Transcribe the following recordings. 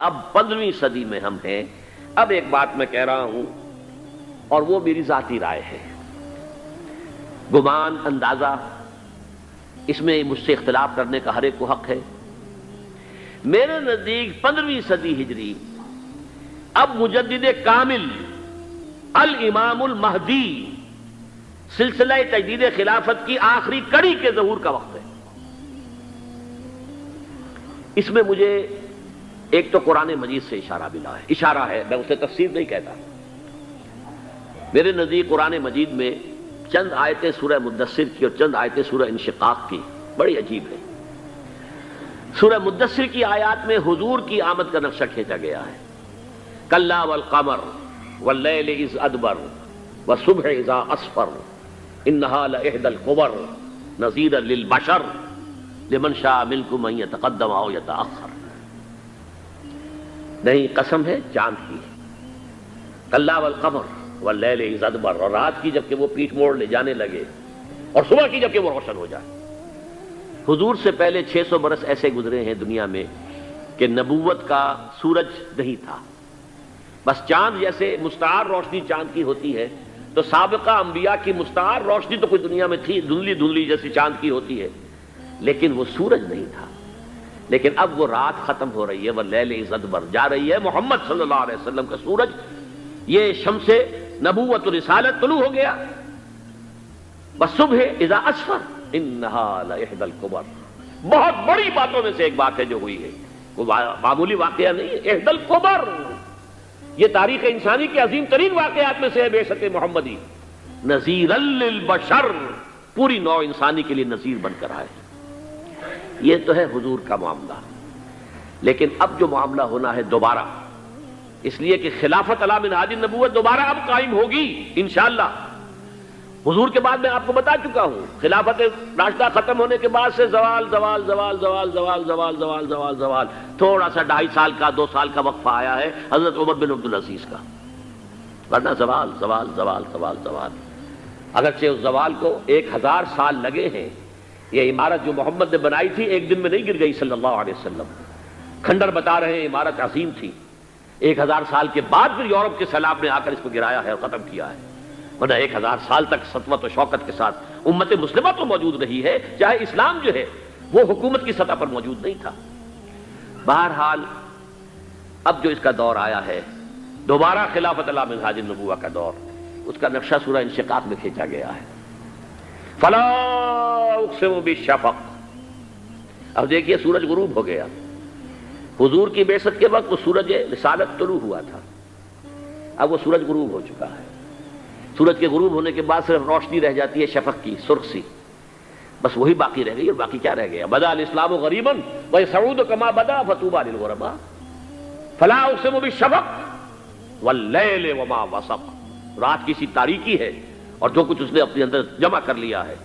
اب 15ویں صدی میں ہم ہیں. اب ایک بات میں کہہ رہا ہوں اور وہ میری ذاتی رائے ہے، گمان، اندازہ، اس میں مجھ سے اختلاف کرنے کا ہر ایک کو حق ہے. میرے نزدیک 15ویں صدی ہجری اب مجدد کامل الامام المہدی سلسلہ تجدید خلافت کی آخری کڑی کے ظہور کا وقت ہے. اس میں مجھے ایک تو قرآن مجید سے اشارہ ہے، میں اسے تفسیر نہیں کہتا. میرے نزدیک قرآن مجید میں چند آیتیں سورہ مدثر کی اور چند آیتیں سورہ انشقاق کی بڑی عجیب ہے. سورہ مدثر کی آیات میں حضور کی آمد کا نقشہ کھینچا گیا ہے. کلا والقمر واللیل اذ ادبر والصبح اذا اسفر انہا لإحدی الکبر نذیرا للبشر لمن شاء منکم ان یتقدم او یتأخر. نہیں، قسم ہے چاند کی. کلا والقمر واللیل اذ ادبر، اور رات کی جبکہ وہ پیٹھ موڑ لے جانے لگے اور صبح کی جبکہ وہ روشن ہو جائے. حضور سے پہلے 600 برس ایسے گزرے ہیں دنیا میں کہ نبوت کا سورج نہیں تھا. بس چاند جیسے مستعار روشنی چاند کی ہوتی ہے تو سابقہ انبیاء کی مستعار روشنی تو کوئی دنیا میں تھی، دھندلی دھندلی جیسی چاند کی ہوتی ہے، لیکن وہ سورج نہیں تھا. لیکن اب وہ رات ختم ہو رہی ہے، واللیل اذ ادبر، جا رہی ہے محمد صلی اللہ علیہ وسلم کا سورج. یہ شمس نبوت و رسالت طلوع ہو گیا. والصبح اذا اسفر انہا لإحدی الکبر. بہت بڑی باتوں میں سے ایک بات ہے جو ہوئی ہے، وہ معمولی واقعہ نہیں ہے. احدی الکبر، یہ تاریخ انسانی کے عظیم ترین واقعات میں سے ہے. بے شک محمدی نذیرا للبشر، پوری نوع انسانی کے لیے نذیر بن کر آئے. یہ تو ہے حضور کا معاملہ. لیکن اب جو معاملہ ہونا ہے دوبارہ، اس لیے کہ خلافت علی منہاج النبوت دوبارہ اب قائم ہوگی انشاءاللہ. حضور کے بعد میں آپ کو بتا چکا ہوں، خلافت راشدہ ختم ہونے کے بعد سے زوال زوال زوال زوال زوال زوال زوال زوال زوال، تھوڑا سا 2.5 سال کا 2 سال کا وقفہ آیا ہے حضرت عمر بن عبدالعزیز کا، ورنہ زوال زوال زوال زوال زوال. اگرچہ اس زوال کو 1000 سال لگے ہیں. یہ عمارت جو محمد نے بنائی تھی ایک دن میں نہیں گر گئی صلی اللہ علیہ وسلم. کھنڈر بتا رہے ہیں عمارت عظیم تھی. 1000 سال کے بعد پھر یورپ کے سیلاب نے آ کر اس کو گرایا ہے اور ختم کیا ہے. ورنہ 1000 سال تک سطوت و شوکت کے ساتھ امت مسلمہ تو موجود رہی ہے، چاہے اسلام جو ہے وہ حکومت کی سطح پر موجود نہیں تھا. بہرحال اب جو اس کا دور آیا ہے دوبارہ خلافت علی منہاج النبوہ کا دور، اس کا نقشہ سورہ انشقاق میں کھینچا گیا ہے. فلا اقسم بالشفق. اب دیکھیے سورج غروب ہو گیا. حضور کی بعثت کے وقت وہ سورج رسالت طلوع ہوا تھا، اب وہ سورج غروب ہو چکا ہے. سورج کے غروب ہونے کے بعد صرف روشنی رہ جاتی ہے شفق کی، سرخ سی، بس وہی باقی رہ گئی. اور باقی کیا رہ گیا؟ بدا الاسلام غریبا ویسعود کما بدا فطوبی للغرباء. فلا اقسم بالشفق واللیل وما وسق. رات کی سی تاریکی ہے اور جو کچھ اس نے اپنے اندر جمع کر لیا ہے.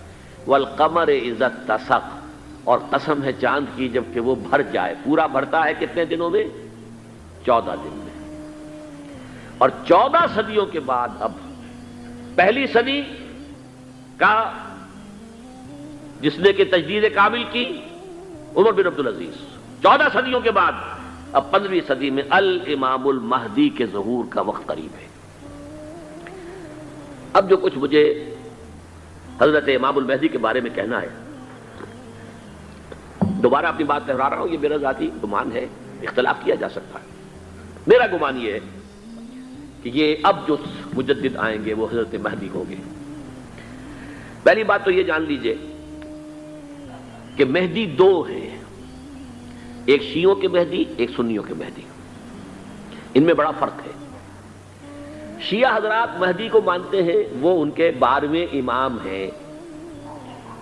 والقمر اذا اتسق، اور قسم ہے چاند کی جب کہ وہ بھر جائے. پورا بھرتا ہے کتنے دنوں میں؟ 14 دن میں. اور 14 صدیوں کے بعد اب پہلی صدی کا جس نے کہ تجدید کامل کی عمر بن عبدالعزیز، 14 صدیوں کے بعد اب 15ویں صدی میں الامام المہدی کے ظہور کا وقت قریب ہے. اب جو کچھ مجھے حضرت امام المہدی کے بارے میں کہنا ہے، دوبارہ اپنی بات دہرا رہا ہوں، یہ میرا ذاتی گمان ہے، اختلاف کیا جا سکتا ہے. میرا گمان یہ ہے کہ یہ اب جو مجدد آئیں گے وہ حضرت مہدی ہوں گے. پہلی بات تو یہ جان لیجئے کہ مہدی 2 ہیں، ایک شیعوں کے مہدی، ایک سنیوں کے مہدی. ان میں بڑا فرق ہے. شیعہ حضرات مہدی کو مانتے ہیں، وہ ان کے 12ویں امام ہیں.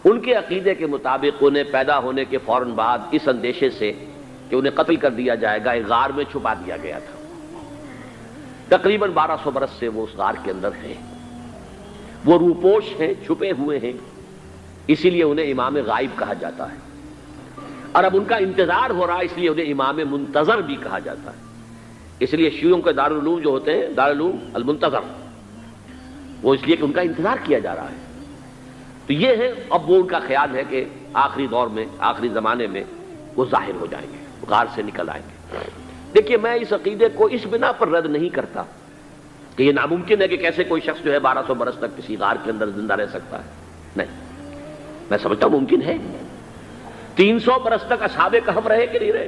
ان کے عقیدے کے مطابق انہیں پیدا ہونے کے فوراً بعد اس اندیشے سے کہ انہیں قتل کر دیا جائے گا ایک غار میں چھپا دیا گیا تھا. تقریباً 1200 برس سے وہ اس غار کے اندر ہیں. وہ روپوش ہیں، چھپے ہوئے ہیں، اسی لیے انہیں امام غائب کہا جاتا ہے. اور اب ان کا انتظار ہو رہا ہے، اس لیے انہیں امام منتظر بھی کہا جاتا ہے. اس لیے شیعوں کے دارالعلوم جو ہوتے ہیں دارالعلوم المنتظر، وہ اس لیے کہ ان کا انتظار کیا جا رہا ہے. تو یہ ہے اب وہ ان کا خیال ہے کہ آخری دور میں، آخری زمانے میں وہ ظاہر ہو جائیں گے، غار سے نکل آئیں گے. دیکھیے میں اس عقیدے کو اس بنا پر رد نہیں کرتا کہ یہ ناممکن ہے کہ کیسے کوئی شخص جو ہے 1200 برس تک کسی غار کے اندر زندہ رہ سکتا ہے، نہیں، میں سمجھتا ہوں ممکن ہے۔ 300 برس تک اصحاب کہف رہے کہ نہیں رہے؟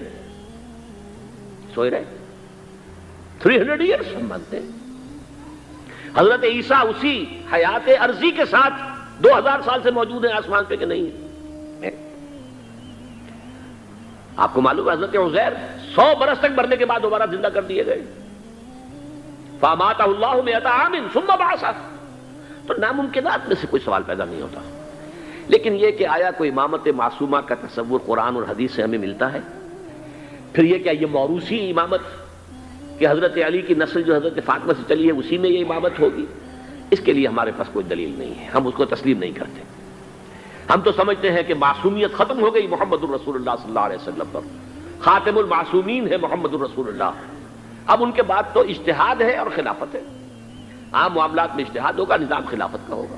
سوئے رہے۔ 300 ایئرس ہم مانتے ہیں۔ حضرت عیسیٰ اسی حیات عرضی کے ساتھ 2000 سال سے موجود ہیں آسمان پہ کہ نہیں ہے؟ آپ کو معلوم ہے حضرت عزیر 100 برس تک مرنے کے بعد دوبارہ زندہ کر دیے گئے۔ فَأَمَاتَهُ اللَّهُ مِئَةَ عَامٍ ثُمَّ بَعَثَهُ۔ تو ناممکنات میں سے کوئی سوال پیدا نہیں ہوتا، لیکن یہ کہ آیا کوئی امامت معصومہ کا تصور قرآن اور حدیث سے ہمیں ملتا ہے؟ پھر یہ کیا یہ موروثی امامت کہ حضرت علی کی نسل جو حضرت فاطمہ سے چلی ہے اسی میں یہ امامت ہوگی؟ اس کے لیے ہمارے پاس کوئی دلیل نہیں ہے، ہم اس کو تسلیم نہیں کرتے۔ ہم تو سمجھتے ہیں کہ معصومیت ختم ہو گئی محمد الرسول اللہ صلی اللہ علیہ وسلم پر، خاتم المعصومین ہے محمد الرسول اللہ۔ اب ان کے بعد تو اجتہاد ہے اور خلافت ہے، عام معاملات میں اجتہاد ہوگا، نظام خلافت کا ہوگا۔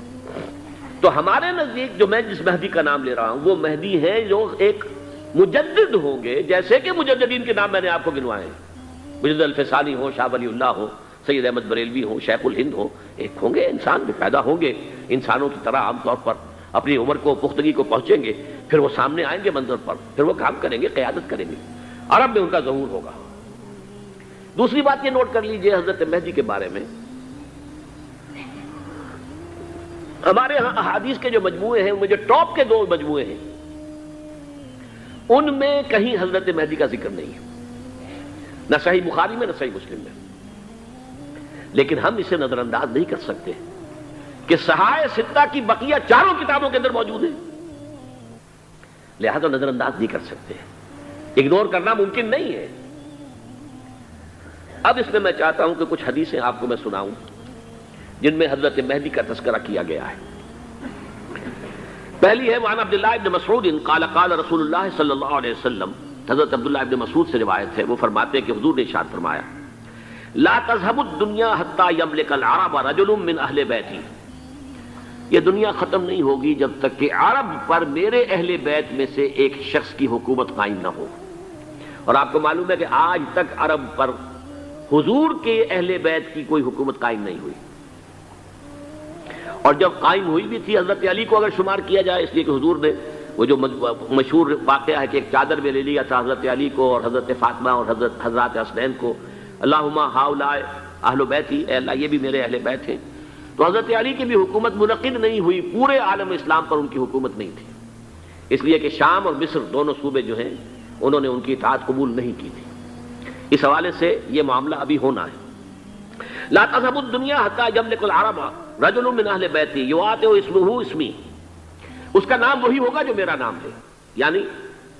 تو ہمارے نزدیک جو میں جس مہدی کا نام لے رہا ہوں وہ مہدی ہے جو ایک مجدد ہوں گے، جیسے کہ مجددین کے نام میں نے آپ کو گنوائے ہیں، مجدد الفسانی ہو، شاہ ولی اللہ ہو، سید احمد بریلوی ہو، شیخ الہند ہو، ایک ہوں گے انسان جو پیدا ہوں گے انسانوں کی طرح عام طور پر اپنی عمر کو پختگی کو پہنچیں گے، پھر وہ سامنے آئیں گے منظر پر، پھر وہ کام کریں گے، قیادت کریں گے، عرب میں ان کا ظہور ہوگا۔ دوسری بات یہ نوٹ کر لیجئے حضرت مہدی کے بارے میں، ہمارے ہاں احادیث کے جو مجموعے ہیں ان میں جو ٹاپ کے 2 مجموعے ہیں ان میں کہیں حضرت مہدی کا ذکر نہیں ہے، نہ صحیح بخاری میں نہ صحیح مسلم میں، لیکن ہم اسے نظر انداز نہیں کر سکتے کہ صحائح ستہ کی بقیہ 4 کتابوں کے اندر موجود ہے، لہذا نظر انداز نہیں کر سکتے، اگنور کرنا ممکن نہیں ہے۔ اب اس میں میں چاہتا ہوں کہ کچھ حدیثیں آپ کو میں سناؤں جن میں حضرت مہدی کا تذکرہ کیا گیا ہے۔ پہلی ہے وعن عبداللہ ابن مسعود قال قال رسول اللہ صلی اللہ علیہ وسلم، حضرت عبداللہ ابن مسعود سے روایت ہے، وہ فرماتے ہیں کہ حضور نے ارشاد فرمایا لا تذهب الدنيا حتى يملك العرب رجل من اہل بیتی، یہ دنیا ختم نہیں ہوگی جب تک کہ عرب پر میرے اہل بیت میں سے ایک شخص کی حکومت قائم نہ ہو۔ اور آپ کو معلوم ہے کہ آج تک عرب پر حضور کے اہل بیت کی کوئی حکومت قائم نہیں ہوئی، اور جب قائم ہوئی بھی تھی حضرت علی کو اگر شمار کیا جائے، اس لیے کہ حضور نے وہ جو مشہور واقعہ ہے کہ ایک چادر میں لے لیا تھا حضرت علی کو اور حضرت فاطمہ اور حضرات حسنین کو، اللہم ہؤلاء اہل بیتی، اے اللہ یہ بھی میرے اہل بیت ہیں، تو حضرت علی کی بھی حکومت منعقد نہیں ہوئی، پورے عالم اسلام پر ان کی حکومت نہیں تھی، اس لیے کہ شام اور مصر دونوں صوبے جو ہیں انہوں نے ان کی اطاعت قبول نہیں کی تھی۔ اس حوالے سے یہ معاملہ ابھی ہونا ہے۔ لا تذهب الدنيا حتى يملك العرب رجل من اہل بیتی یواطئ اسمہ اسمی، اس کا نام وہی ہوگا جو میرا نام ہے، یعنی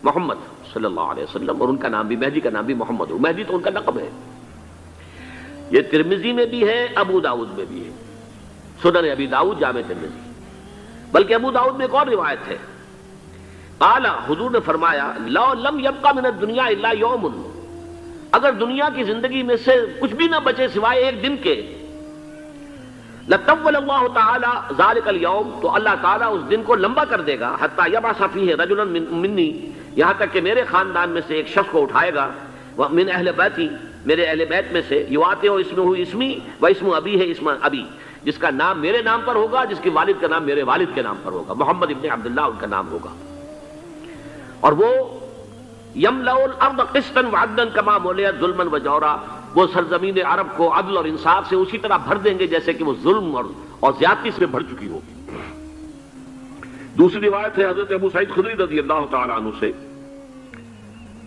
محمد صلی اللہ علیہ وسلم، اور ان کا نام بھی مہدی کا نام بھی محمد ہو، مہدی تو ان کا لقب ہے۔ یہ ترمذی میں بھی ہے، ابو داؤد میں بھی ہے، سنن ابی داؤد جامع ترمذی، بلکہ ابو داؤد میں ایک اور روایت ہے، قال حضور نے فرمایا لو لم يبقى من الدنيا الا يوم، اگر دنیا کی زندگی میں سے کچھ بھی نہ بچے سوائے ایک دن کے، لطول اللہ تعالی ذلك اليوم، تو اللہ تعالیٰ اس دن کو لمبا کر دے گا، حتی یبعث فیہ رجلا منی، یہاں تک کہ میرے خاندان میں سے ایک شخص کو اٹھائے گا، من اہل بیتی، میرے اہل بیت میں سے، یواطئ اسمہ اسمی و اسم ابی ہے اسم ابی، جس کا نام میرے نام پر ہوگا، جس کے والد کا نام میرے والد کے نام پر ہوگا، محمد ابن عبداللہ ان کا نام ہوگا، اور وہ یملأ الارض قسطا وعدلا کما ملئت ظلما وجورا، وہ سرزمین عرب کو عدل اور انصاف سے اسی طرح بھر دیں گے جیسے کہ وہ ظلم اور زیادتی سے بھر چکی ہوگی۔ دوسری روایت ہے حضرت ابو سعید خدری رضی اللہ تعالی عنہ سے،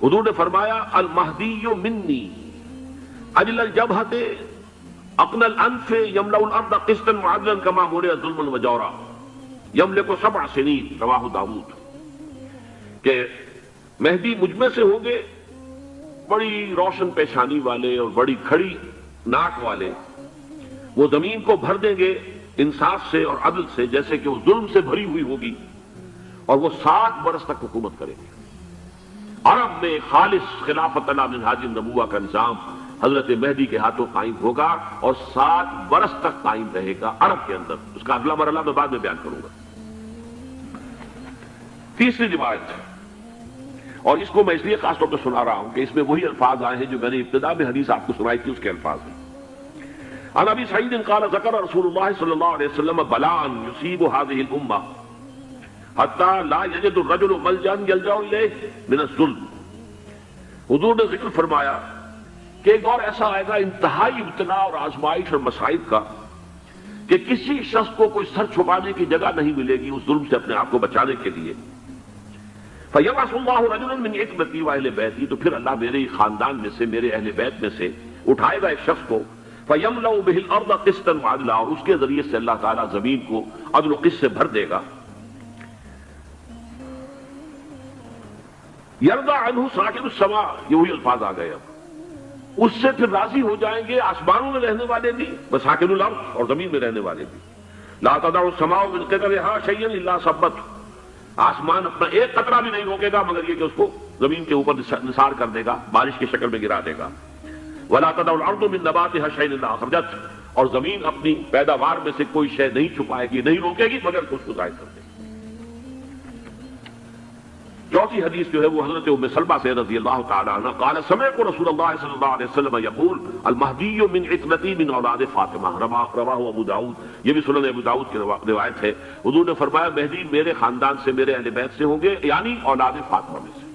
حضور نے فرمایا المہدی منی اجل الجبہۃ اقنى الانف یملأ الارض قسطا وعدلا کما ملئت ظلما وجورا یملک 7 سنین، رواہ داؤد، کہ مہدی مجھ میں سے ہوں گے بڑی روشن پیشانی والے اور بڑی کھڑی ناک والے، وہ زمین کو بھر دیں گے انصاف سے اور عدل سے جیسے کہ وہ ظلم سے بھری ہوئی ہوگی، اور وہ 7 برس تک حکومت کریں گے۔ عرب میں خالص خلافت علی منہاج النبوہ کا نظام حضرت مہدی کے ہاتھوں قائم ہوگا اور 7 برس تک قائم رہے گا عرب کے اندر، اس کا اگلا مرحلہ میں بعد میں بیان کروں گا۔ تیسری روایت اور اس کو میں اس لیے خاص طور پہ سنا رہا ہوں کہ اس میں وہی الفاظ آئے ہیں جو میں نے ابتدا میں حدیث آپ کو سنائی تھی، اس کے الفاظ ہیں۔ عن ابی سعید قال ذکر رسول اللہ صلی اللہ علیہ وسلم بلاء یصیب هذه الامه حتى لا يجد الرجل ملجا يلجا الیہ من الظلم۔ حضور نے ذکر فرمایا کہ ایک دور ایسا آئے گا انتہائی ابتلا اور آزمائش اور مصائب کا کہ کسی شخص کو کوئی سر چھپانے کی جگہ نہیں ملے گی اس ظلم سے اپنے آپ کو بچانے کے لیے۔ فَيَبْعَثُ اللَّهُ رَجُلًا مِنْ عِتْرَتِي وَأَهْلِ بَيْتِي، تو پھر اللہ میرے خاندان میں سے، میرے اہل بیت میں سے اٹھائے گا ایک شخص کو، فَيَمْلَأُ بِهِ الْأَرْضَ قِسْطًا وَعَدْلًا، اور اس کے ذریعے سے اللہ تعالیٰ زمین کو عدل و قسط سے بھر دے گا۔ يَرْضَى عَنْهُ سَاكِنُ السَّمَاءِ، یہ وہی الفاظ آ گئے اب، اس سے پھر راضی ہو جائیں گے آسمانوں میں رہنے والے بھی، وَسَاكِنُ الْأَرْضِ، اور زمین میں رہنے والے بھی۔ لَا تَدَعُ السَّمَاءُ مِنْ قِطَرِهَا شَيْئًا إِلَّا صَبَّتْهُ، آسمان اپنا ایک قطرہ بھی نہیں روکے گا مگر یہ کہ اس کو زمین کے اوپر نثار کر دے گا، بارش کی شکل میں گرا دے گا۔ وَلَا تَدَعُ الْأَرْضُ مِن نَبَاتِهَا شَيْئًا إِلَّا أَخْرَجَتْهُ، اور زمین اپنی پیداوار میں سے کوئی شے نہیں چھپائے گی، نہیں روکے گی مگر اس کو ظاہر کر دے گی۔ چوتھی حدیث جو ہے وہ حضرت ام سلمہ سے رضی اللہ تعالی عنہ قال سمعت رسول اللہ صلی اللہ علیہ وسلم یقول المہدی من عترتی من اولاد فاطمہ، رواہ ابو داؤد، یہ بھی سنن ابو داؤد کی روایت ہے۔ حضور نے فرمایا مہدی میرے خاندان سے، میرے اہل بیت سے ہوں گے، یعنی اولاد فاطمہ میں سے،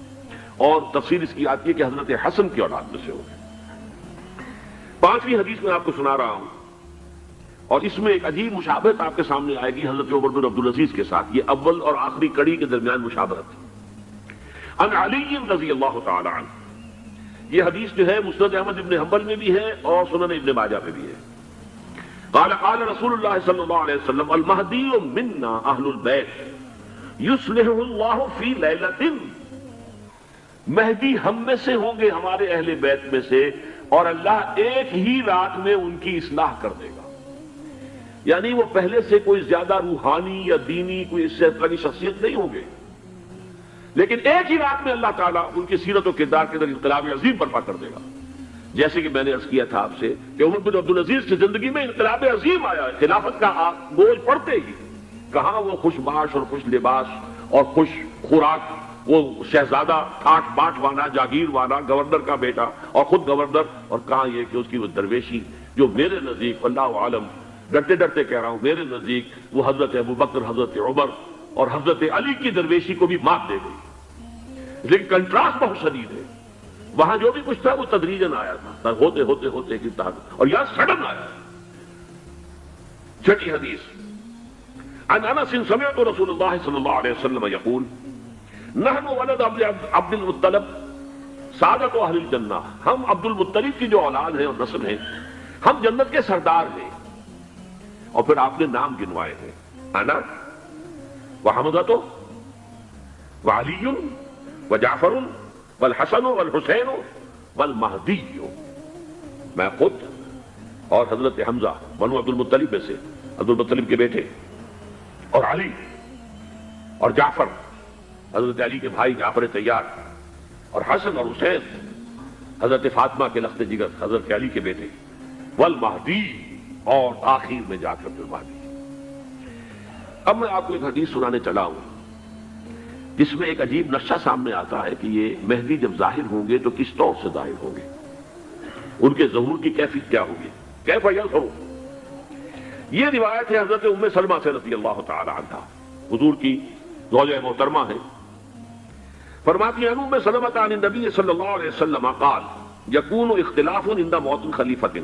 اور تفسیر اس کی آتی ہے کہ حضرت حسن کی اولاد میں سے ہوں گے۔ پانچویں حدیث میں آپ کو سنا رہا ہوں، اور اس میں ایک عجیب مشابہت آپ کے سامنے آئے گی حضرت عمر بن عبدالعزیز کے ساتھ، یہ اول اور آخری کڑی کے درمیان مشابہت ہے۔ عن علی رضی اللہ تعالی عنہ، یہ حدیث جو ہے مسند احمد ابن حنبل میں بھی ہے اور سنن ابن ماجہ میں بھی ہے۔ قال قال رسول اللہ صلی اللہ علیہ وسلم المہدی منا اہل البیت یصلحہ اللہ فی لیلۃ، مہدی ہم میں سے ہوں گے، ہمارے اہل بیت میں سے، اور اللہ ایک ہی رات میں ان کی اصلاح کر دے گا۔ یعنی وہ پہلے سے کوئی زیادہ روحانی یا دینی کوئی اس طرح کی شخصیت نہیں ہوں گے، لیکن ایک ہی رات میں اللہ تعالیٰ ان کی سیرت و کردار کے اندر انقلاب عظیم برپا کر دے گا۔ جیسے کہ میں نے عرض کیا تھا آپ سے کہ عمر بن عبدالعزیز کی زندگی میں انقلاب عظیم آیا، خلافت کا بوجھ پڑتے ہی کہاں وہ خوش باش اور خوش لباس اور خوش خوراک، وہ شہزادہ ٹھاٹ باٹ والا، جاگیر والا، گورنر کا بیٹا اور خود گورنر، اور کہاں یہ کہ اس کی وہ درویشی جو میرے نزدیک اللہ عالم ڈرتے ڈرتے کہہ رہا ہوں، میرے نزدیک وہ حضرت ابو بکر، حضرت عمر اور حضرت علی کی درویشی کو بھی مات دے گئی، لیکن کنٹراسٹ بہت شدید ہے۔ وہاں جو بھی کچھ تھا وہ تدریجاً آیا تھا، ہوتے ہوتے ہوتے کی طاقت، اور یہاں سڈن آیا۔ چھٹی حدیث عن انس سمعت رسول اللہ صلی اللہ علیہ وسلم یقول نحن ولد عبد المطلب سعادت اہل الجنہ، ہم عبد المطلب کی جو اولاد ہیں اور نسل ہیں، ہم جنت کے سردار ہیں۔ اور پھر آپ نے نام گنوائے ہیں، انا وحمزہ وعلی وجعفر والحسن والحسین والمہدی، میں خود اور حضرت حمزہ بنو عبد المطلب میں سے، عبد المطلب کے بیٹے، اور علی اور جعفر حضرت علی کے بھائی جعفر طیار، اور حسن اور حسین حضرت فاطمہ کے لخت جگر حضرت علی کے بیٹے، والمہدی، اور آخر میں جا کر پھر مہدی۔ اب میں آپ کو ایک حدیث سنانے چلا ہوں جس میں ایک عجیب نقشہ سامنے آتا ہے کہ یہ مہدی جب ظاہر ہوں گے تو کس طور سے ظاہر ہوں گے، ان کے ظہور کی کیفیت کیا ہوگی، کیف یظہر۔ یہ روایت ہے حضرت ام سلمہ سے رضی اللہ تعالی عنہ، حضور کی زوجہ محترمہ ہے، فرماتی ہیں ام سلمہ عن النبی صلی اللہ علیہ وسلم قال یکون اختلاف عند موت خلیفۃ،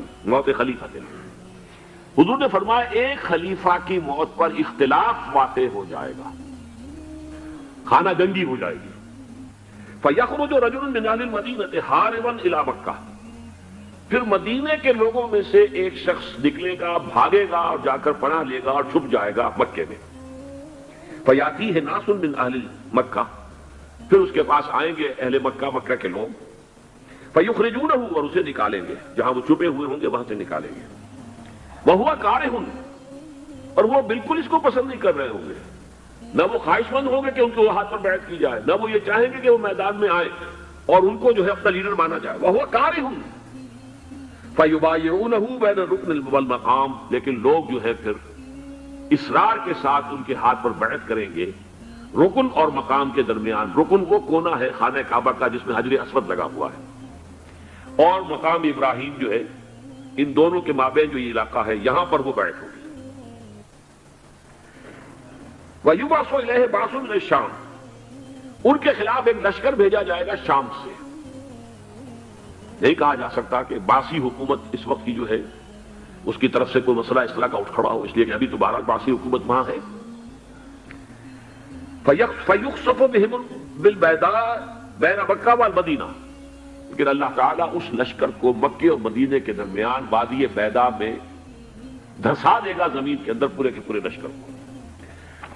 حضور نے فرمایا ایک خلیفہ کی موت پر اختلاف واقع ہو جائے گا، خانہ جنگی ہو جائے گی۔ فَيَخْرُجُ رَجُلٌ مِنْ أَهْلِ الْمَدِينَةِ هَارِبًا إِلَى مَكَّةَ، پھر مدینے کے لوگوں میں سے ایک شخص نکلے گا، بھاگے گا اور جا کر پناہ لے گا اور چھپ جائے گا مکے میں۔ فَيَأْتِيهِ نَاسٌ مِنْ أَهْلِ مَكَّةَ، پھر اس کے پاس آئیں گے اہل مکہ، مکہ کے لوگ، فَيُخْرِجُونَهُ، اور اسے نکالیں گے، جہاں وہ چھپے ہوئے ہوں گے وہاں سے نکالیں گے۔ وَهُوَ كَارِهٌ، اور وہ بالکل اس کو پسند نہیں کر رہے ہوں گے، نہ وہ خواہش مند ہوں گے کہ ان کے ہاتھ پر بیعت کی جائے، نہ وہ یہ چاہیں گے کہ وہ میدان میں آئے اور ان کو جو ہے اپنا لیڈر مانا جائے۔ وَهُوَ كَارِهٌ فَيُبَايِعُونَهُ بَيْنَ الرُّكْنِ وَالْمَقَامِ، لیکن لوگ جو ہے پھر اصرار کے ساتھ ان کے ہاتھ پر بیعت کریں گے رکن اور مقام کے درمیان، رکن وہ کونا ہے خانہ کعبہ کا جس میں حجر اسود لگا ہوا ہے، اور مقام ابراہیم جو ہے، ان دونوں کے مابین جو یہ علاقہ ہے یہاں پر وہ بیعت ہوگی۔ وَيُبْعَثُ إِلَيْهِ بَعْثٌ مِنَ الشَّامِ، ان کے خلاف ایک لشکر بھیجا جائے گا شام سے۔ نہیں کہا جا سکتا کہ باسی حکومت اس وقت کی جو ہے اس کی طرف سے کوئی مسئلہ اس طرح کا اٹھ کھڑا ہو، اس لیے کہ ابھی تو بہرحال باسی حکومت وہاں ہے۔ فَيُخْسَفُ بِهِمْ بِالْبَيْضَاءِ بَيْنَ مَکہ وَالْمَدِینَہ، لیکن اللہ تعالیٰ اس لشکر کو مکے اور مدینے کے درمیان وادی بیضاء میں دھسا دے گا زمین کے اندر پورے کے پورے لشکر کو۔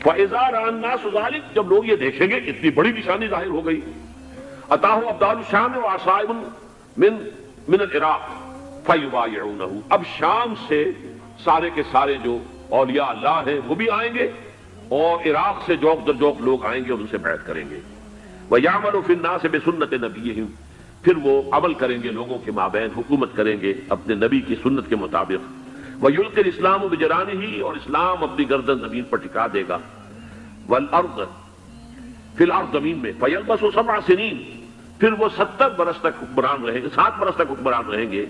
فَإِذَا رَأَى النَّاسُ ذَلِكَ، جب لوگ یہ دیکھیں گے اتنی بڑی نشانی ظاہر ہو گئی، أَتَاهُمْ أَبْدَالُ الشَّامِ وَعَصَائِبٌ من العراق فَيُبَايِعُونَهُ، اب شام سے سارے کے سارے جو اولیاء اللہ ہیں وہ بھی آئیں گے، اور عراق سے جوق در جوق لوگ آئیں گے اور ان سے بیعت کریں گے۔ وَيَعْمَلُ فِي النَّاسِ بِسُنَّةِ نَبِيِّهِمْ، پھر وہ عمل کریں گے لوگوں کے مابین، حکومت کریں گے اپنے نبی کی سنت کے مطابق۔ وَيُلْقِي الْإِسْلَامُ بِجَرَانِهِ، اور اسلام اپنی گردن زمین پر ٹکا دے گا۔ وَالْأَرْضَ فِي الْأَرْضِ، زمین میں۔ فَيَلْبَسُ 7 سنین، پھر وہ 70 برس تک حکمران رہیں گے، 7 برس تک حکمران رہیں گے۔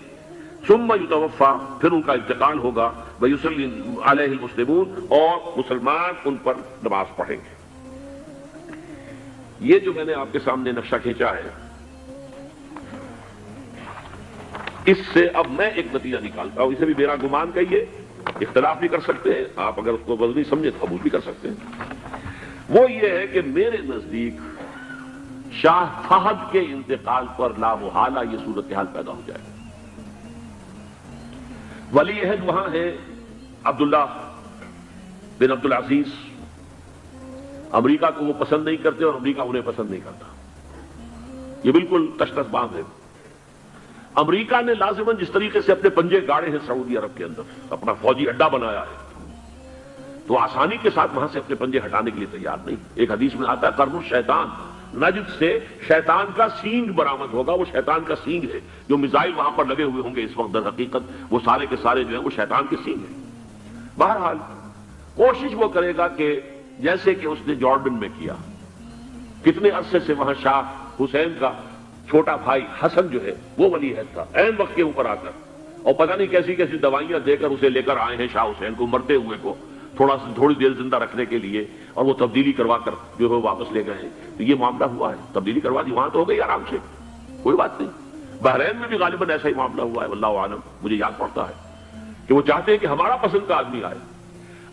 ثم یتوفا، پھر ان کا انتقال ہوگا۔ ویصلی علیہ المسلمون، اور مسلمان ان پر نماز پڑھیں گے۔ یہ جو میں نے آپ کے سامنے نقشہ کھینچا ہے، اس سے اب میں ایک نتیجہ نکالتا ہوں، اسے بھی میرا گمان کہیے، اختلاف بھی کر سکتے ہیں آپ، اگر اس کو وزنی سمجھے تو قبول بھی کر سکتے ہیں۔ وہ یہ ہے کہ میرے نزدیک شاہ فہد کے انتقال پر لا محالہ یہ صورتحال پیدا ہو جائے گا۔ ولی عہد وہاں ہے عبداللہ بن عبدالعزیز، امریکہ کو وہ پسند نہیں کرتے اور امریکہ انہیں پسند نہیں کرتا، یہ بالکل تشخص بام ہے۔ امریکہ نے لازماً جس طریقے سے اپنے پنجے گاڑے ہیں سعودی عرب کے اندر، اپنا فوجی اڈا بنایا ہے، تو آسانی کے ساتھ وہاں سے اپنے پنجے ہٹانے کے لیے تیار نہیں۔ ایک حدیث میں آتا ہے قرن الشیطان، نجد سے شیطان کا سینگ برآمد ہوگا، وہ شیطان کا سینگ ہے، جو میزائل وہاں پر لگے ہوئے ہوں گے اس وقت، در حقیقت وہ سارے کے سارے جو ہیں وہ شیطان کے سینگ ہیں۔ بہرحال کوشش وہ کرے گا کہ جیسے کہ اس نے جارڈن میں کیا، کتنے عرصے سے وہاں شاہ حسین کا چھوٹا بھائی حسن جو ہے وہ ولی عہد تھا، عین وقت کے اوپر آ کر، اور پتہ نہیں کیسی کیسی دوائیاں دے کر اسے لے کر آئے ہیں شاہ حسین کو، مرتے ہوئے کو تھوڑی دیر زندہ رکھنے کے لیے، اور وہ تبدیلی کروا کر جو ہے واپس لے گئے ہیں۔ تو یہ معاملہ ہوا ہے، تبدیلی کروا دی، وہاں تو ہو گئی آرام سے، کوئی بات نہیں۔ بحرین میں بھی غالباً ایسا ہی معاملہ ہوا ہے، واللہ عالم، مجھے یاد پڑتا ہے کہ وہ چاہتے ہیں کہ ہمارا پسند کا آدمی آئے۔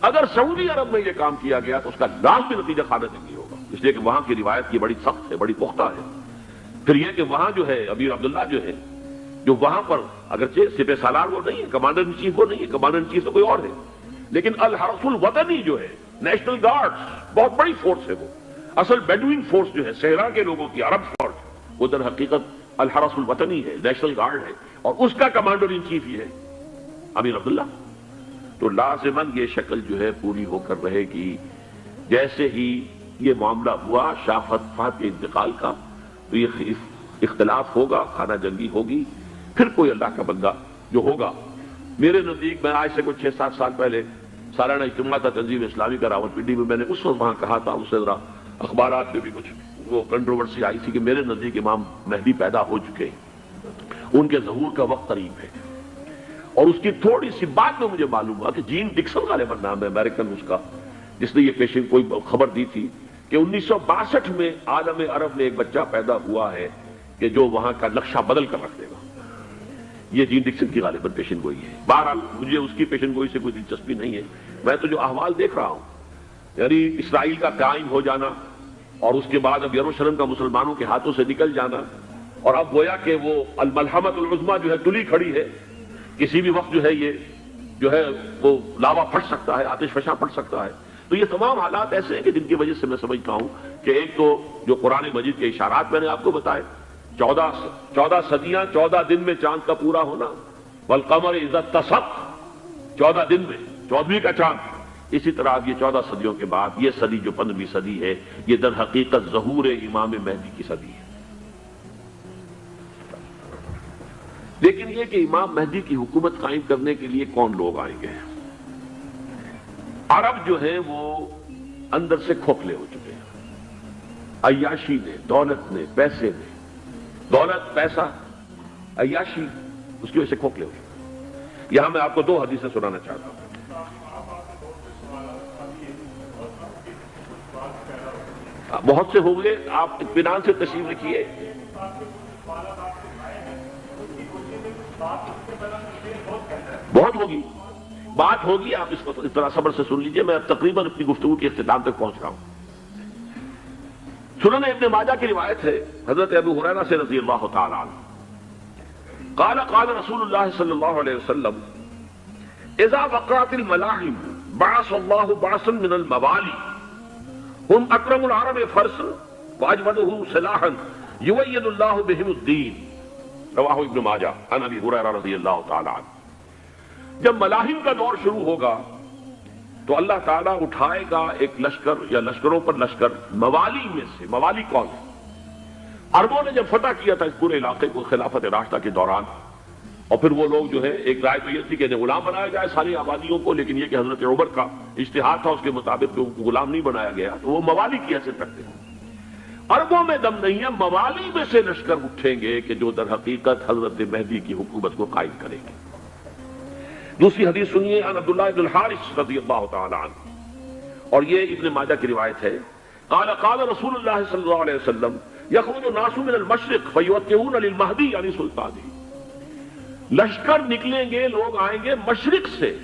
اگر سعودی عرب میں یہ کام کیا گیا تو اس کا لازمی نتیجہ خانہ جنگی ہوگا، اس لیے کہ وہاں کی روایت یہ بڑی سخت ہے، بڑی پختہ ہے۔ پھر یہ کہ وہاں جو ہے امیر عبداللہ جو ہے، جو وہاں پر اگرچہ سپہ سالار وہ نہیں ہے، کمانڈر ان چیف وہ نہیں ہے، کمانڈر ان چیف تو کوئی اور ہے، لیکن الحرس الوطنی جو ہے، نیشنل گارڈز، بہت بڑی فورس ہے وہ، اصل بیڈوئن فورس جو ہے صحرا کے لوگوں کی، عرب فورس، وہ در حقیقت الحرس الوطنی ہے، نیشنل گارڈ ہے، اور اس کا کمانڈر ان چیف ہی ہے امیر عبداللہ۔ تو لازماً یہ شکل جو ہے پوری ہو کر رہے گی۔ جیسے ہی یہ معاملہ ہوا شاہ فہد کے انتقال کا، تو یہ اختلاف ہوگا، خانہ جنگی ہوگی، پھر کوئی اللہ کا بندہ جو ہوگا، میرے نزدیک، میں آج سے کچھ 6-7 سال پہلے سالانہ اجتماع تھا تنظیم اسلامی کا راولپنڈی میں، میں نے اس وقت وہاں کہا تھا، اس سے ذرا اخبارات میں بھی کچھ وہ کنٹروورسی آئی تھی کہ میرے نزدیک امام مہدی پیدا ہو چکے ہیں، ان کے ظہور کا وقت قریب ہے۔ اور اس کی تھوڑی سی بات میں مجھے معلوم ہوا کہ جین ڈکسن غالباً نام ہے امریکن اس کا، جس نے یہ پیشن کوئی خبر دی تھی کہ 1962 میں عالم عرب میں ایک بچہ پیدا ہوا ہے کہ جو وہاں کا نقشہ بدل کر رکھ دے گا۔ یہ جین ڈکسن کی غالباً پیشن گوئی ہے۔ بہرحال مجھے اس کی پیشن گوئی سے کوئی دلچسپی نہیں ہے، میں تو جو احوال دیکھ رہا ہوں، یعنی اسرائیل کا قائم ہو جانا، اور اس کے بعد اب یروشلم کا مسلمانوں کے ہاتھوں سے نکل جانا، اور اب گویا کہ وہ الملحمۃ العظمیٰ جو ہے تلی کھڑی ہے، کسی بھی وقت جو ہے یہ جو ہے وہ لاوا پھٹ سکتا ہے، آتش فشاں پھٹ سکتا ہے۔ تو یہ تمام حالات ایسے ہیں کہ جن کی وجہ سے میں سمجھتا ہوں کہ ایک تو جو قرآن مجید کے اشارات میں نے آپ کو بتائے، 14 صدیاں 14 دن میں چاند کا پورا ہونا، والقمر اذا اتسق، 14 دن میں 14ویں کا چاند، اسی طرح اب یہ 14 صدیوں کے بعد یہ صدی جو 15ویں صدی ہے، یہ در حقیقت ظہور امام مہدی کی صدی ہے۔ لیکن یہ کہ امام مہدی کی حکومت قائم کرنے کے لیے کون لوگ آئیں گے؟ عرب جو ہیں وہ اندر سے کھوکھلے ہو چکے ہیں، عیاشی نے، دولت نے، پیسے نے، دولت، پیسہ، عیاشی اس کی وجہ سے کھوکھلے ہوئے. یہاں میں آپ کو 2 حدیثیں سنانا چاہتا ہوں. بہت سے ہوں گے، آپ اطمینان سے تشریف رکھیے. بہت ہوگی، بات ہوگی، آپ اس کو اس طرح صبر سے سن لیجئے. میں اب تقریباً اپنی گفتگو کے اختتام تک پہنچ رہا ہوں. سنن ابن ماجہ کی روایت ہے حضرت ابو ہریرہ سے رضی اللہ تعالی عنہ، قال قال رسول اللہ صلی اللہ علیہ وسلم اذا وقعت الملاحم بعث اللہ بعثا من الموالی ہم اکرم العرب فرسا واجودہ سلاحا یؤید اللہ بہم الدین. رواہ ابن ماجہ عن ابی ہریرہ رضی اللہ تعالی عنہ. جب ملاحم کا دور شروع ہوگا تو اللہ تعالیٰ اٹھائے گا ایک لشکر یا لشکروں پر لشکر موالی میں سے. موالی کون ہے؟ عربوں نے جب فتح کیا تھا اس پورے علاقے کو خلافت راشدہ کے دوران، اور پھر وہ لوگ جو ہے ایک رائے تو یہ تھی کہ انہیں غلام بنایا جائے ساری آبادیوں کو، لیکن یہ کہ حضرت عمر کا اجتہاد تھا اس کے مطابق کہ ان کو غلام نہیں بنایا گیا، تو وہ موالی کی حیثیت رکھتے ہیں. عربوں میں دم نہیں ہے، موالی میں سے لشکر اٹھیں گے کہ جو در حقیقت حضرت مہدی کی حکومت کو قائم کریں گے. دوسری حدیث سنیے عن عبداللہ بن الحارث رضی اللہ تعالی عنہ، اور یہ ابن ماجہ کی روایت ہے. قال قال رسول اللہ صلی اللہ علیہ وسلم یخرج الناس من المشرق فیوتئون للمہدی یعنی سلطانی. لشکر نکلیں گے، لوگ آئیں گے مشرق سے،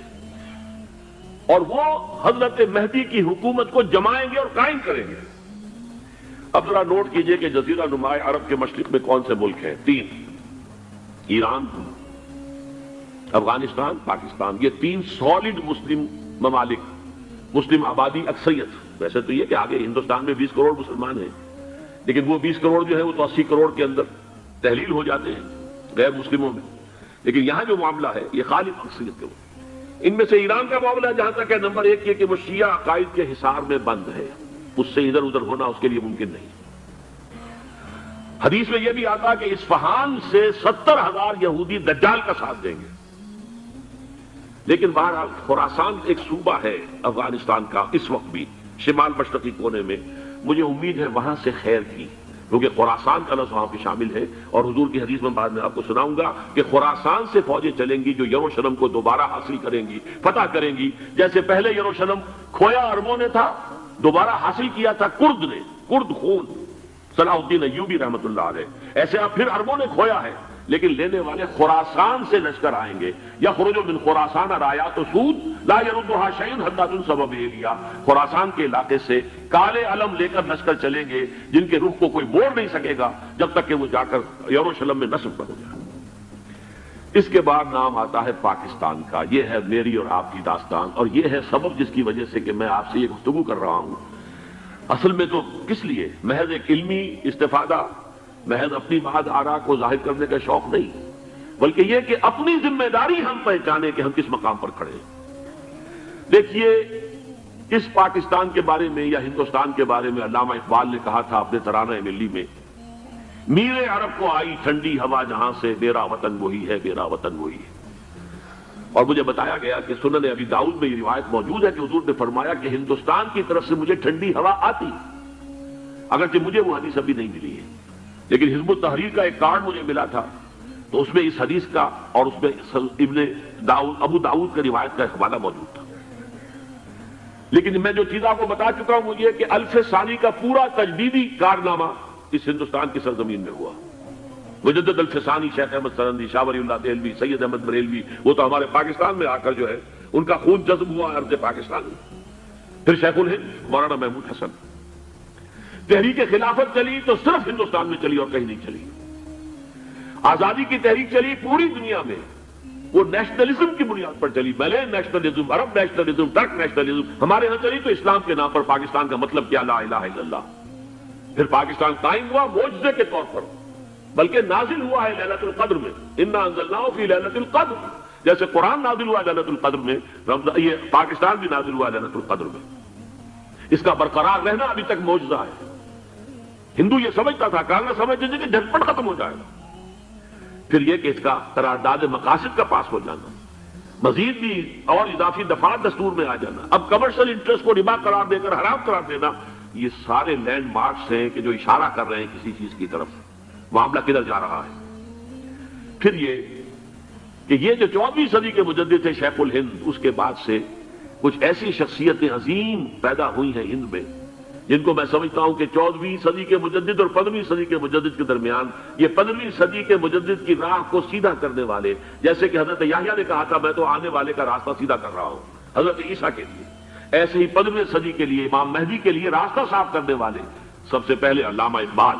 اور وہ حضرت مہدی کی حکومت کو جمائیں گے اور قائم کریں گے. اب ذرا نوٹ کیجئے کہ جزیرہ نماء عرب کے مشرق میں کون سے ملک ہیں؟ 3: ایران، افغانستان، پاکستان. یہ 3 سالڈ مسلم ممالک، مسلم آبادی اکثریت. ویسے تو یہ کہ آگے ہندوستان میں 20 کروڑ مسلمان ہیں، لیکن وہ 20 کروڑ جو ہے وہ تو 80 کروڑ کے اندر تحلیل ہو جاتے ہیں غیر مسلموں میں. لیکن یہاں جو معاملہ ہے یہ خالص اکثریت کے وہ. ان میں سے ایران کا معاملہ جہاں تک ہے، نمبر 1 یہ کہ وہ شیعہ عقائد کے حصار میں بند ہے، اس سے ادھر ادھر ہونا اس کے لیے ممکن نہیں. حدیث میں یہ بھی آتا کہ اصفہان سے 70,000 یہودی دجال کا ساتھ دیں گے. لیکن بہرحال خراسان ایک صوبہ ہے افغانستان کا اس وقت بھی شمال مشرقی کونے میں، مجھے امید ہے وہاں سے خیر کی، کیونکہ خراسان کا لفظ وہاں پہ شامل ہے. اور حضور کی حدیث میں بعد میں آپ کو سناؤں گا کہ خراسان سے فوجیں چلیں گی جو یروشلم کو دوبارہ حاصل کریں گی، فتح کریں گی. جیسے پہلے یروشلم کھویا عربوں نے تھا، دوبارہ حاصل کیا تھا کرد نے، کرد خون صلاح الدین ایوبی رحمت اللہ علیہ. ایسے اب پھر عربوں نے کھویا ہے، لیکن لینے والے خراسان سے لشکر آئیں گے. یخرج من خراسان رایات سود لا یردها شیء حتی تنصب بإیلیا. خراسان کے علاقے سے کالے علم لے کر لشکر چلیں گے جن کے رخ کو کوئی موڑ نہیں سکے گا جب تک کہ وہ جا کر یروشلم میں نصب نہ ہو جائے. اس کے بعد نام آتا ہے پاکستان کا. یہ ہے میری اور آپ کی داستان، اور یہ ہے سبب جس کی وجہ سے کہ میں آپ سے یہ گفتگو کر رہا ہوں. اصل میں تو کس لیے؟ محض ایک علمی استفادہ، محض اپنی بات آراء کو ظاہر کرنے کا شوق نہیں، بلکہ یہ کہ اپنی ذمہ داری ہم پہچانے کہ ہم کس مقام پر کھڑے ہیں. دیکھیے، اس پاکستان کے بارے میں یا ہندوستان کے بارے میں علامہ اقبال نے کہا تھا اپنے ترانہ ملی میں، میرے عرب کو آئی ٹھنڈی ہوا جہاں سے، میرا وطن وہی ہے، میرا وطن وہی ہے. اور مجھے بتایا گیا کہ سنن ابی داؤد میں یہ روایت موجود ہے کہ حضور نے فرمایا کہ ہندوستان کی طرف سے مجھے ٹھنڈی ہوا آتی، اگرچہ مجھے وہ حدیث ابھی نہیں ملی ہے، لیکن حزب التحریر کا ایک کارڈ مجھے ملا تھا، تو اس میں اس حدیث کا اور اس میں ابن داؤد ابو داؤد کی روایت کا حوالہ موجود تھا. لیکن میں جو چیز آپ کو بتا چکا ہوں وہ یہ کہ الف ثانی کا پورا تجدیدی کارنامہ اس ہندوستان کی سرزمین میں ہوا. مجدد الف ثانی شیخ احمد سرندی، شاہ ولی اللہ دہلوی، سید احمد بریلوی، وہ تو ہمارے پاکستان میں آ کر جو ہے ان کا خون جذب ہوا ارض پاکستان میں. پھر شیخ الہند مولانا محمود حسن. تحریک خلافت چلی تو صرف ہندوستان میں چلی اور کہیں نہیں چلی. آزادی کی تحریک چلی پوری دنیا میں، وہ نیشنلزم کی بنیاد پر چلی، ملے نیشنلزم، عرب نیشنلزم، ٹرک نیشنلزم. ہمارے یہاں چلی تو اسلام کے نام پر پاکستان کا مطلب کیا؟ لا الہ الا اللہ. پھر پاکستان قائم ہوا معجزے کے طور پر، بلکہ نازل ہوا ہے لیلۃ القدر میں. انا انزلناہ فی لیلۃ القدر، جیسے قرآن نازل ہوا ہے لیلۃ القدر میں، یہ پاکستان بھی نازل ہوا ہے لیلۃ القدر میں. اس کا برقرار رہنا ابھی تک معجزہ ہے. ہندو یہ سمجھتا تھا، کانگریس سمجھتے تھے کہ جھٹپٹ ختم ہو جائے گا. پھر یہ کہ اس کا قرارداد مقاصد کا پاس ہو جانا، مزید بھی اور اضافی دفعات دستور میں آ جانا، اب کمرشل انٹرسٹ کو ربا قرار دے کر حرام قرار دینا، یہ سارے لینڈ مارکس ہیں کہ جو اشارہ کر رہے ہیں کسی چیز کی طرف، معاملہ کدھر جا رہا ہے۔ پھر یہ کہ یہ جو 14ویں صدی کے مجدد تھے شیخ الہند، اس کے بعد سے کچھ ایسی شخصیتیں عظیم پیدا ہوئی ہیں ہند میں، جن کو میں سمجھتا ہوں کہ 14ویں صدی کے مجدد اور 15ویں صدی کے مجدد کے درمیان یہ 15ویں صدی کے مجدد کی راہ کو سیدھا کرنے والے، جیسے کہ حضرت یحییٰ نے کہا تھا میں تو آنے والے کا راستہ سیدھا کر رہا ہوں حضرت عیسیٰ کے لیے، ایسے ہی 15ویں صدی کے لیے امام مہدی کے لیے راستہ صاف کرنے والے سب سے پہلے علامہ اقبال،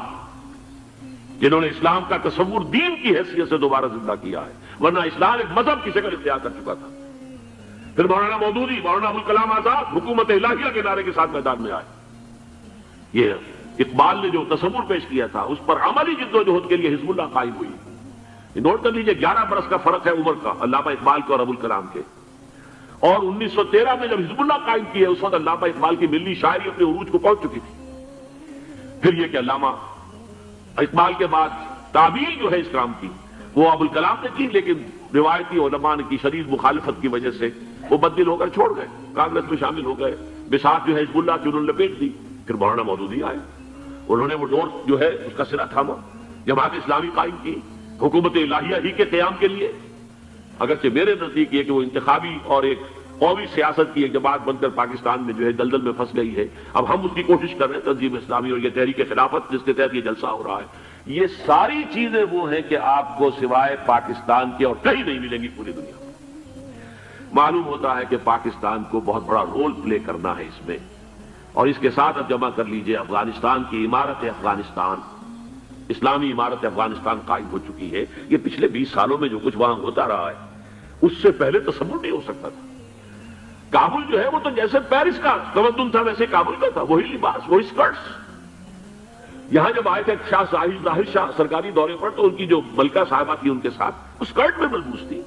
جنہوں نے اسلام کا تصور دین کی حیثیت سے دوبارہ زندہ کیا ہے، ورنہ اسلام ایک مذہب کی شکل اختیار کر چکا تھا۔ پھر مولانا مودودی، مولانا ابوالکلام آزاد حکومت الہیہ کے نعرے کے ساتھ میدان میں آئے۔ یہ اقبال نے جو تصور پیش کیا تھا اس پر عملی جدوجہد کے لیے حزب اللہ قائم ہوئی۔ نوٹ کر لیجئے 11 برس کا فرق ہے عمر کا علامہ اقبال کے اور ابوالکلام کے، اور 1913 میں جب حزب اللہ قائم کی ہے اس وقت علامہ اقبال کی ملی شاعری اپنے عروج کو پہنچ چکی تھی۔ پھر یہ کہ علامہ اقبال کے بعد تعبیر جو ہے اسلام کی وہ ابوالکلام نے کی، لیکن روایتی علماء کی شدید مخالفت کی وجہ سے وہ بدل ہو کر چھوڑ گئے، کانگریس میں شامل ہو گئے، بساط جو ہے حزب اللہ کی انہوں نے لپیٹ دی۔ پھر مولانا مودودی آئے، انہوں نے وہ ڈور جو ہے اس کا سرا تھاما، جماعت اسلامی قائم کی حکومت الہیہ ہی کے قیام کے لیے، اگرچہ میرے نزدیک یہ کہ وہ انتخابی اور ایک قومی سیاست کی ایک جماعت بن کر پاکستان میں جو ہے دلدل میں پھنس گئی ہے۔ اب ہم اس کی کوشش کر رہے ہیں تنظیم اسلامی اور یہ تحریک خلافت جس کے تحت یہ جلسہ ہو رہا ہے، یہ ساری چیزیں وہ ہیں کہ آپ کو سوائے پاکستان کے اور کہیں نہیں ملیں گی پوری دنیا میں۔ معلوم ہوتا ہے کہ پاکستان کو بہت بڑا رول پلے کرنا ہے اس میں، اور اس کے ساتھ اب جمع کر لیجئے افغانستان کی عمارت افغانستان، اسلامی عمارت افغانستان قائم ہو چکی ہے۔ یہ پچھلے 20 سالوں میں جو کچھ وہاں ہوتا رہا ہے اس سے پہلے تصور نہیں ہو سکتا تھا۔ کابل جو ہے وہ تو جیسے پیرس کا تمدن تھا ویسے کابل کا تھا، وہی لباس، وہی سکرٹس۔ یہاں جب آئے تھے شاہ ظاہر شاہ سرکاری دورے پر تو ان کی جو ملکہ صاحبہ تھی ان کے ساتھ وہ سکرٹ میں ملبوس تھی۔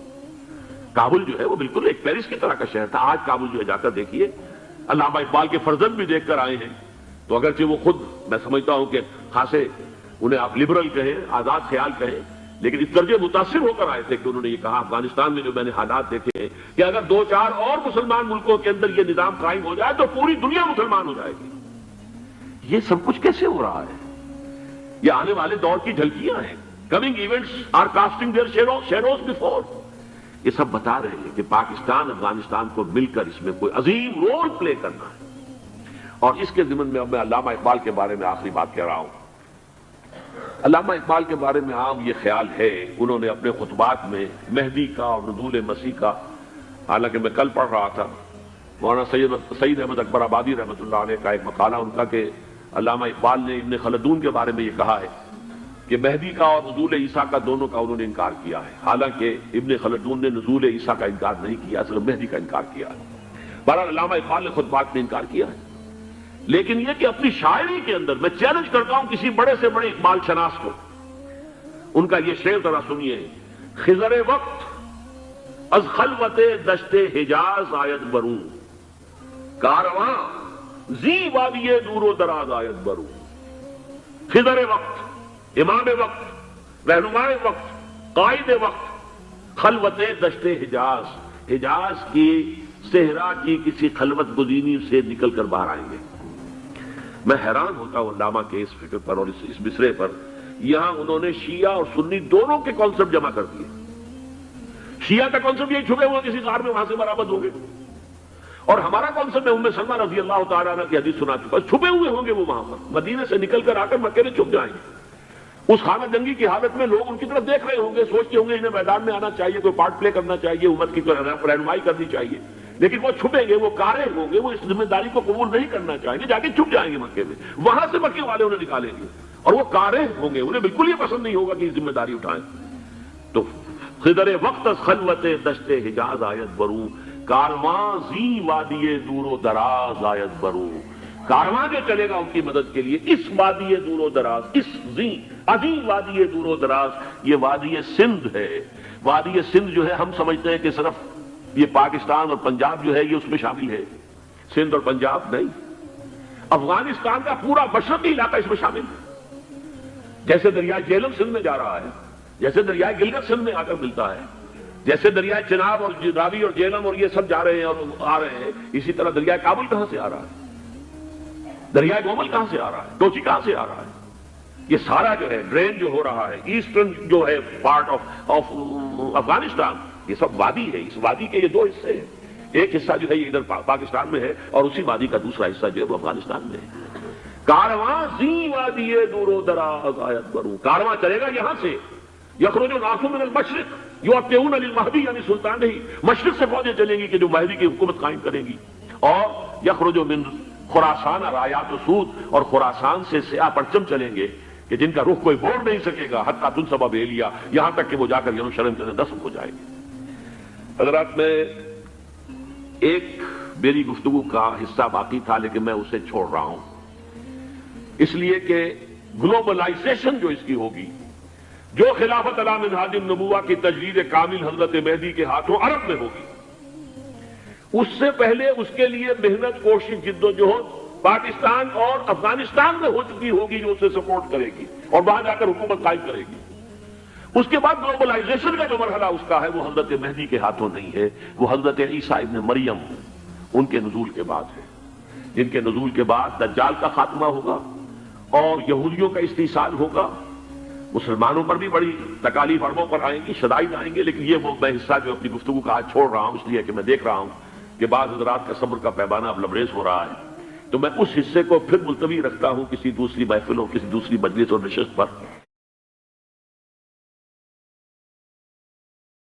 کابل جو ہے وہ بالکل ایک پیرس کی طرح کا شہر تھا۔ آج کابل جو ہے جا کر دیکھیے، علامہ اقبال کے فرزند بھی دیکھ کر آئے ہیں، تو اگرچہ وہ خود میں سمجھتا ہوں کہ خاصے انہیں آپ لبرل کہیں، آزاد خیال کہیں، لیکن اس درجے متاثر ہو کر آئے تھے کہ انہوں نے یہ کہا افغانستان میں جو میں نے حالات دیکھے ہیں کہ اگر 2-4 اور مسلمان ملکوں کے اندر یہ نظام قائم ہو جائے تو پوری دنیا مسلمان ہو جائے گی۔ یہ سب کچھ کیسے ہو رہا ہے؟ یہ آنے والے دور کی جھلکیاں ہیں۔ Coming events are casting their shadows before. یہ سب بتا رہے ہیں کہ پاکستان افغانستان کو مل کر اس میں کوئی عظیم رول پلے کرنا ہے، اور اس کے ضمن میں اب میں علامہ اقبال کے بارے میں آخری بات کہہ رہا ہوں۔ علامہ اقبال کے بارے میں عام یہ خیال ہے، انہوں نے اپنے خطبات میں مہدی کا اور نزول مسیح کا، حالانکہ میں کل پڑھ رہا تھا مولانا سید احمد اکبر آبادی رحمۃ اللہ علیہ کا ایک مقالہ ان کا کہ علامہ اقبال نے ابن خلدون کے بارے میں یہ کہا ہے کہ مہدی کا اور نزول عیسیٰ کا دونوں کا انہوں نے انکار کیا ہے، حالانکہ ابن خلدون نے نزول عیسیٰ کا انکار نہیں کیا، صرف مہدی کا انکار کیا ہے۔ بہرحال علامہ اقبال نے خطبات میں انکار کیا ہے، لیکن یہ کہ اپنی شاعری کے اندر میں چیلنج کرتا ہوں کسی بڑے سے بڑے اقبال شناس کو، ان کا یہ شعر ذرا سنیے: خضر وقت از خلوت دشت حجاز آید بروں، کارواں زی وادی دور و دراز آید بروں۔ خضر وقت، امام وقت، رہنمائے وقت، قائد وقت، خلوت دشت حجاز، حجاز کی صحرا کی کسی خلوت گزینی سے نکل کر باہر آئیں گے۔ میں حیران ہوتا ہوں علامہ کے اس فکر پر اور اس مصرے پر۔ یہاں انہوں نے شیعہ اور سنی دونوں کے کانسیپٹ جمع کر دیے۔ شیعہ کا کانسیپٹ یہ چھپے ہوئے کسی غار میں وہاں سے برآمد ہوں گے، اور ہمارا کانسیپٹ میں ام سلمہ رضی اللہ تعالیٰ عنہ کی حدیث سنا چکا، چھپے ہوئے ہوں گے وہ وہاں پر، مدینے سے نکل کر آ کر مکے میں چھپ جائیں گے۔ اس خانہ جنگی کی حالت میں لوگ ان کی طرف دیکھ رہے ہوں گے، سوچتے ہوں گے انہیں میدان میں آنا چاہیے، کوئی پارٹ پلے کرنا چاہیے، امت کی رہنمائی کرنی چاہیے، لیکن وہ چھپیں گے، وہ کارے ہوں گے، وہ اس ذمہ داری کو قبول نہیں کرنا چاہیں گے، جا کے چھپ جائیں گے مکے میں، وہاں سے مکے والے انہیں نکالیں گے، اور وہ کارے ہوں گے، انہیں بالکل یہ پسند نہیں ہوگا کہ یہ ذمہ داری اٹھائیں۔ تو خضر وقت از خلوت دشت حجاز آیت بروں، کارواں زی وادی دور و دراز آیت بروں۔ کارواں جو چلے گا ان کی مدد کے لیے اس وادی دور و دراز، اس عظیم وادی دور و دراز، یہ وادی سندھ ہے۔ وادی سندھ جو ہے ہم سمجھتے ہیں کہ صرف یہ پاکستان اور پنجاب جو ہے یہ اس میں شامل ہے، سندھ اور پنجاب نہیں، افغانستان کا پورا مشرقی علاقہ اس میں شامل ہے۔ جیسے دریائے جیلم سندھ میں جا رہا ہے، جیسے دریائے گلگت سندھ میں آ کر ملتا ہے، جیسے دریائے چناب اور راوی اور جیلم اور یہ سب جا رہے ہیں اور آ رہے ہیں، اسی طرح دریائے کابل کہاں سے آ رہا ہے؟ دریائے گومل کہاں سے آ رہا ہے؟ ٹوچی کہاں سے آ رہا ہے؟ یہ سارا جو ہے ڈرین جو ہو رہا ہے ایسٹرن جو ہے پارٹ آف افغانستان، یہ سب وادی ہے. اس وادی کے یہ دو حصے ہیں. ایک حصہ جو ہے یہ ادھر پاکستان میں ہے اور اسی وادی کا دوسرا حصہ جو ہے وہ افغانستان میں ہے. کارواں زی وادی دور و دراز آیت برو، کارواں چلے گا یہاں سے. یخرج الناس من المشرق یؤتون للمہدی یعنی سلطان ہی، مشرق سے فوجیں چلیں گی کہ جو مہدی کی حکومت قائم کریں گی. اور یخرج من خراسان رایات سود، اور خراسان سے سیاہ پرچم چلیں گے کہ جن کا رخ کوئی موڑ نہیں سکے گا، حتیٰ تنصب بیلیا، یہاں تک کہ وہ جا کر یروشلم کے اندر دفن ہو جائیں گے. حضرات، میں ایک میری گفتگو کا حصہ باقی تھا لیکن میں اسے چھوڑ رہا ہوں، اس لیے کہ گلوبلائزیشن جو اس کی ہوگی، جو خلافت علی منہاج النبوہ کی تجدید کامل حضرت مہدی کے ہاتھوں عرب میں ہوگی، اس سے پہلے اس کے لیے محنت، کوشش، جد و جہد پاکستان اور افغانستان میں ہو چکی ہوگی جو اسے سپورٹ کرے گی اور وہاں جا کر حکومت قائم کرے گی. اس کے بعد گلوبلائزیشن کا جو مرحلہ اس کا ہے وہ حضرت مہدی کے ہاتھوں نہیں ہے، وہ حضرت عیسیٰ ابن مریم ان کے نزول کے بعد ہے، جن کے نزول کے بعد دجال کا خاتمہ ہوگا اور یہودیوں کا استحصال ہوگا. مسلمانوں پر بھی بڑی تکالیف عربوں پر آئیں گی، شدائد آئیں گے. لیکن یہ وہ میں حصہ جو اپنی گفتگو کا آج چھوڑ رہا ہوں اس لیے کہ میں دیکھ رہا ہوں کہ بعض حضرات کا صبر کا پیمانہ اب لبریز ہو رہا ہے، تو میں اس حصے کو پھر ملتوی رکھتا ہوں کسی دوسری محفلوں، کسی دوسری مجلس اور نشست پر.